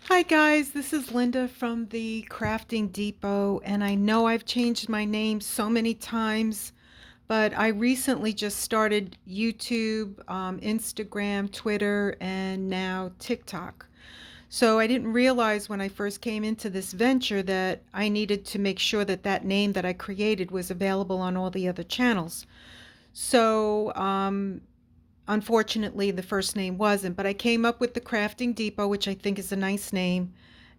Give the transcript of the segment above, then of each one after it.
Hi guys, this is Linda from the Crafting Depot, and I know I've changed my name so many times, but I recently just started YouTube, Instagram, Twitter, and now TikTok. So I didn't realize when I first came into this venture that I needed to make sure that that name that I created was available on all the other channels. So unfortunately, the first name wasn't, but I came up with the Crafting Depot, which I think is a nice name.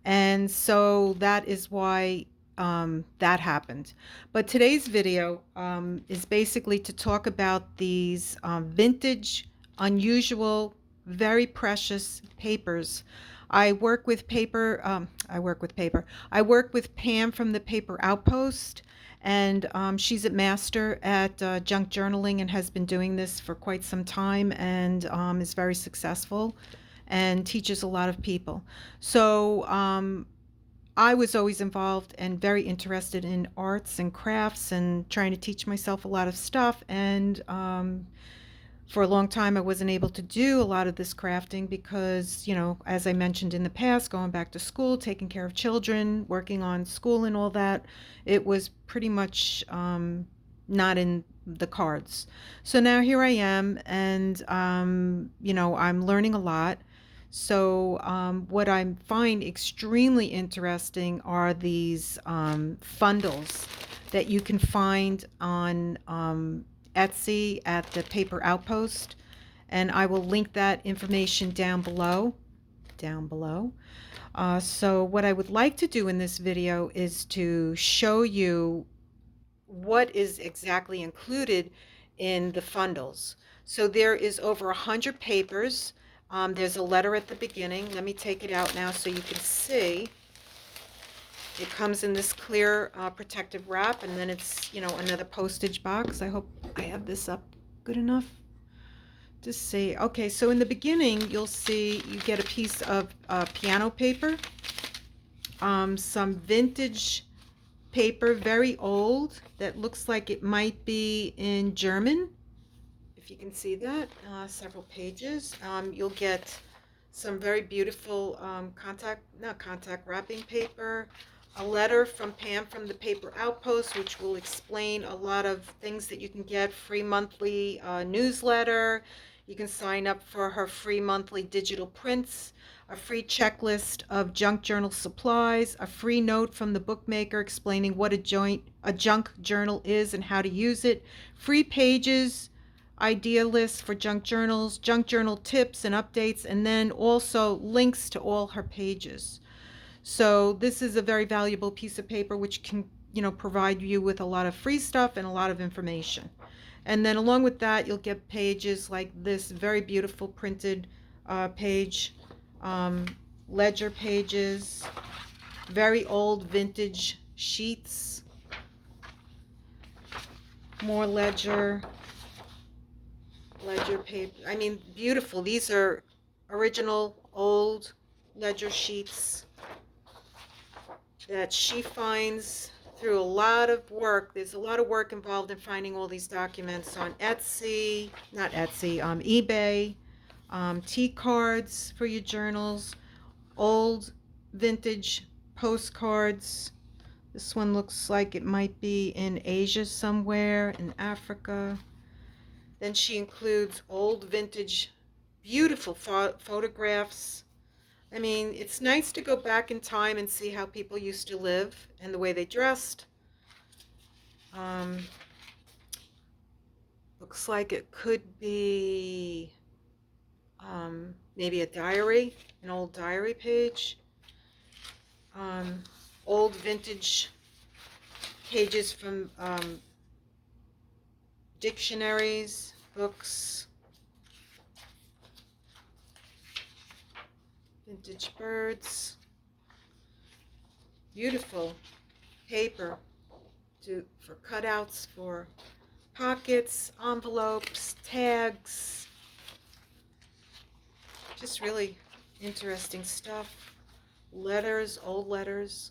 And so that is why that happened. But today's video is basically to talk about these vintage, unusual, very precious papers. I work with Pam from the Paper Outpost, and she's a master at junk journaling and has been doing this for quite some time and is very successful and teaches a lot of people. So I was always involved and very interested in arts and crafts and trying to teach myself a lot of stuff. And for a long time, I wasn't able to do a lot of this crafting because, as I mentioned in the past, going back to school, taking care of children, working on school and all that, it was pretty much not in the cards. So now here I am, and, I'm learning a lot. So what I find extremely interesting are these fundles that you can find on Etsy at the Paper Outpost, and I will link that information down below. Down below. So what I would like to do in this video is to show you what is exactly included in the fundles. So there is over 100 papers. There's a letter at the beginning. Let me take it out now so you can see. It comes in this clear protective wrap, and then it's, another postage box. I hope I have this up good enough to see. Okay, so in the beginning, you'll see you get a piece of piano paper, some vintage paper, very old, that looks like it might be in German, if you can see that, several pages. You'll get some very beautiful not contact wrapping paper, a letter from Pam from the Paper Outpost, which will explain a lot of things that you can get, free monthly newsletter. You can sign up for her free monthly digital prints, a free checklist of junk journal supplies, a free note from the bookmaker explaining what a junk journal is and how to use it, free pages, idea lists for junk journals, junk journal tips and updates, and then also links to all her pages. So this is a very valuable piece of paper which can, provide you with a lot of free stuff and a lot of information. And then along with that, you'll get pages like this very beautiful printed page, um, ledger pages, very old vintage sheets, more ledger paper. I mean, beautiful. These are original old ledger sheets that she finds through a lot of work. There's a lot of work involved in finding all these documents on Etsy, not Etsy, eBay, tea cards for your journals, old vintage postcards. This one looks like it might be in Asia somewhere, in Africa. Then she includes old vintage, beautiful photographs. I mean, it's nice to go back in time and see how people used to live and the way they dressed. Um, Looks like it could be maybe a diary, an old diary page. Um, Old vintage pages from dictionaries, books, vintage birds. Beautiful paper for cutouts for pockets, envelopes, tags. Just really interesting stuff. Letters, old letters.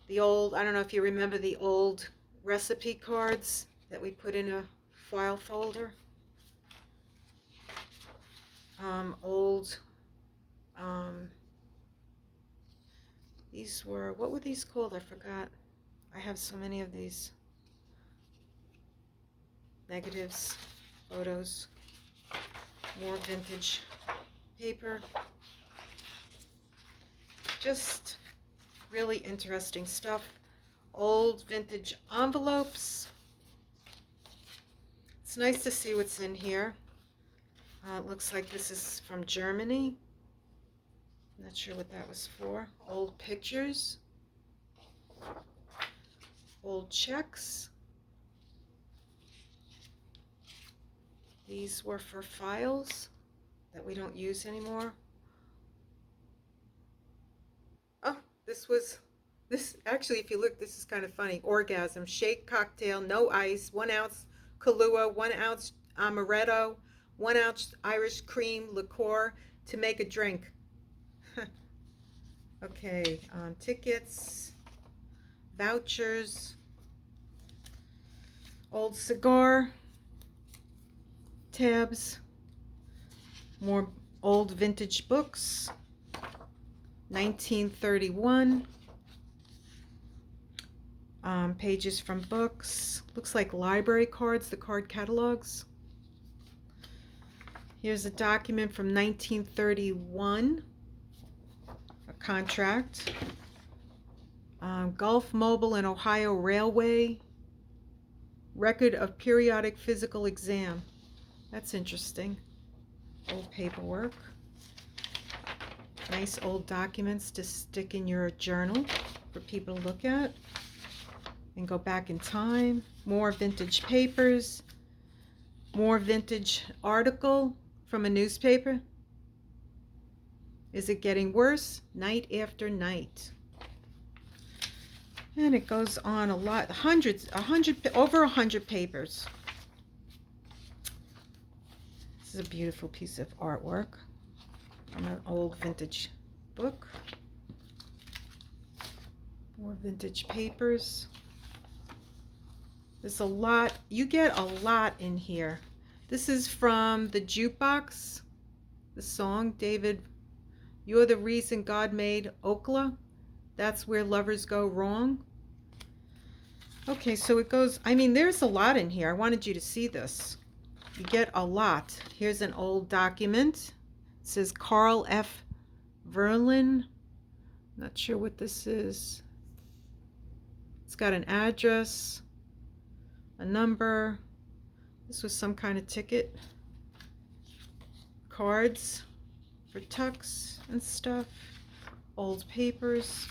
I don't know if you remember the old recipe cards that we put in a file folder. Old These were, what were these called? I forgot. I have so many of these. Negatives, photos, more vintage paper. Just really interesting stuff. Old vintage envelopes. It's nice to see what's in here. It looks like this is from Germany. Not sure what that was for. Old pictures. Old checks. These were for files that we don't use anymore. Oh, this actually, if you look, this is kind of funny. Orgasm, shake cocktail, no ice, 1 ounce Kahlua, 1 ounce amaretto, 1 ounce Irish cream liqueur to make a drink. Okay, tickets, vouchers, old cigar, tabs, more old vintage books, 1931, pages from books, looks like library cards, the card catalogs. Here's a document from 1931, a contract. Gulf Mobile and Ohio Railway, record of periodic physical exam. That's interesting. Old paperwork. Nice old documents to stick in your journal for people to look at and go back in time. More vintage papers. More vintage article from a newspaper. Is it getting worse? Night after night. And it goes on a lot. Over 100 papers. This is a beautiful piece of artwork from an old vintage book. More vintage papers. There's a lot. You get a lot in here. This is from the Jukebox, the song, David, You're the Reason God Made Okla. That's Where Lovers Go Wrong. Okay, so it goes, I mean, there's a lot in here. I wanted you to see this. You get a lot. Here's an old document. It says Carl F. Verlin. Not sure what this is. It's got an address, a number. This was some kind of ticket. Cards for tucks and stuff. Old papers.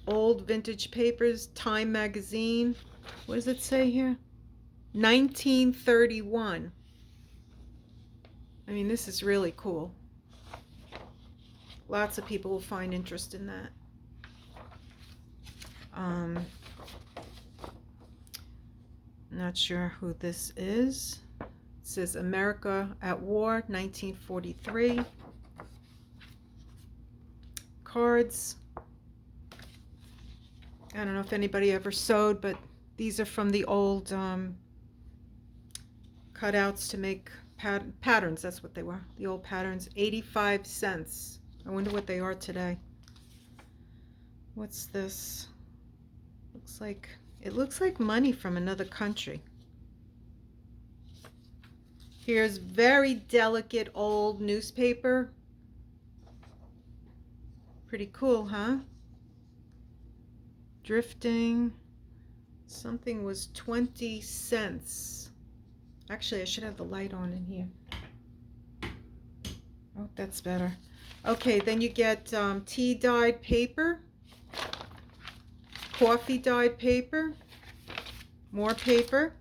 Old vintage papers. Time magazine. What does it say here? 1931. I mean, this is really cool. Lots of people will find interest in that. Not sure who this is. It says America at War, 1943. Cards. I don't know if anybody ever sewed, but these are from the old cutouts to make patterns. That's what they were. The old patterns. 85 cents. I wonder what they are today. What's this? It looks like money from another country. Here's very delicate old newspaper. Pretty cool, huh? Drifting. Something was 20 cents. Actually, I should have the light on in here. Oh, that's better. Okay, then you get tea dyed paper, coffee dyed paper, more paper,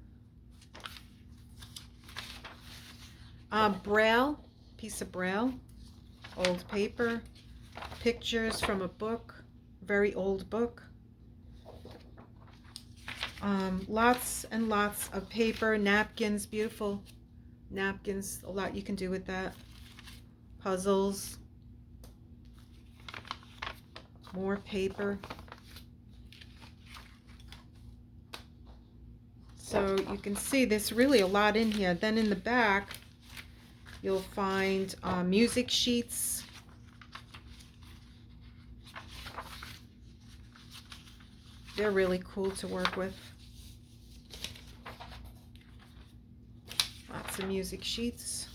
braille, piece of braille, old paper, pictures from a book, very old book. Lots and lots of paper, napkins, beautiful napkins, a lot you can do with that. Puzzles, more paper. So you can see there's really a lot in here. Then in the back, you'll find music sheets, They're really cool to work with. Lots of music sheets.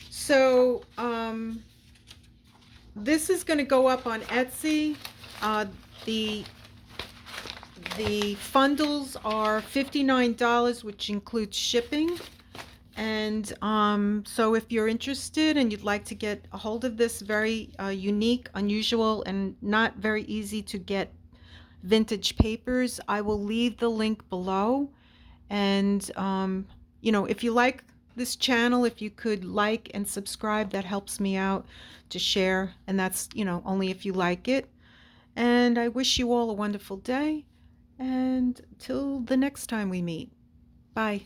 So this is going to go up on Etsy. Uh, the the Fundles are $59, which includes shipping. And so if you're interested and you'd like to get a hold of this very unique, unusual, and not very easy to get vintage papers, I will leave the link below. And if you like this channel, if you could like and subscribe, that helps me out to share. And that's, only if you like it. And I wish you all a wonderful day. And till the next time we meet. Bye.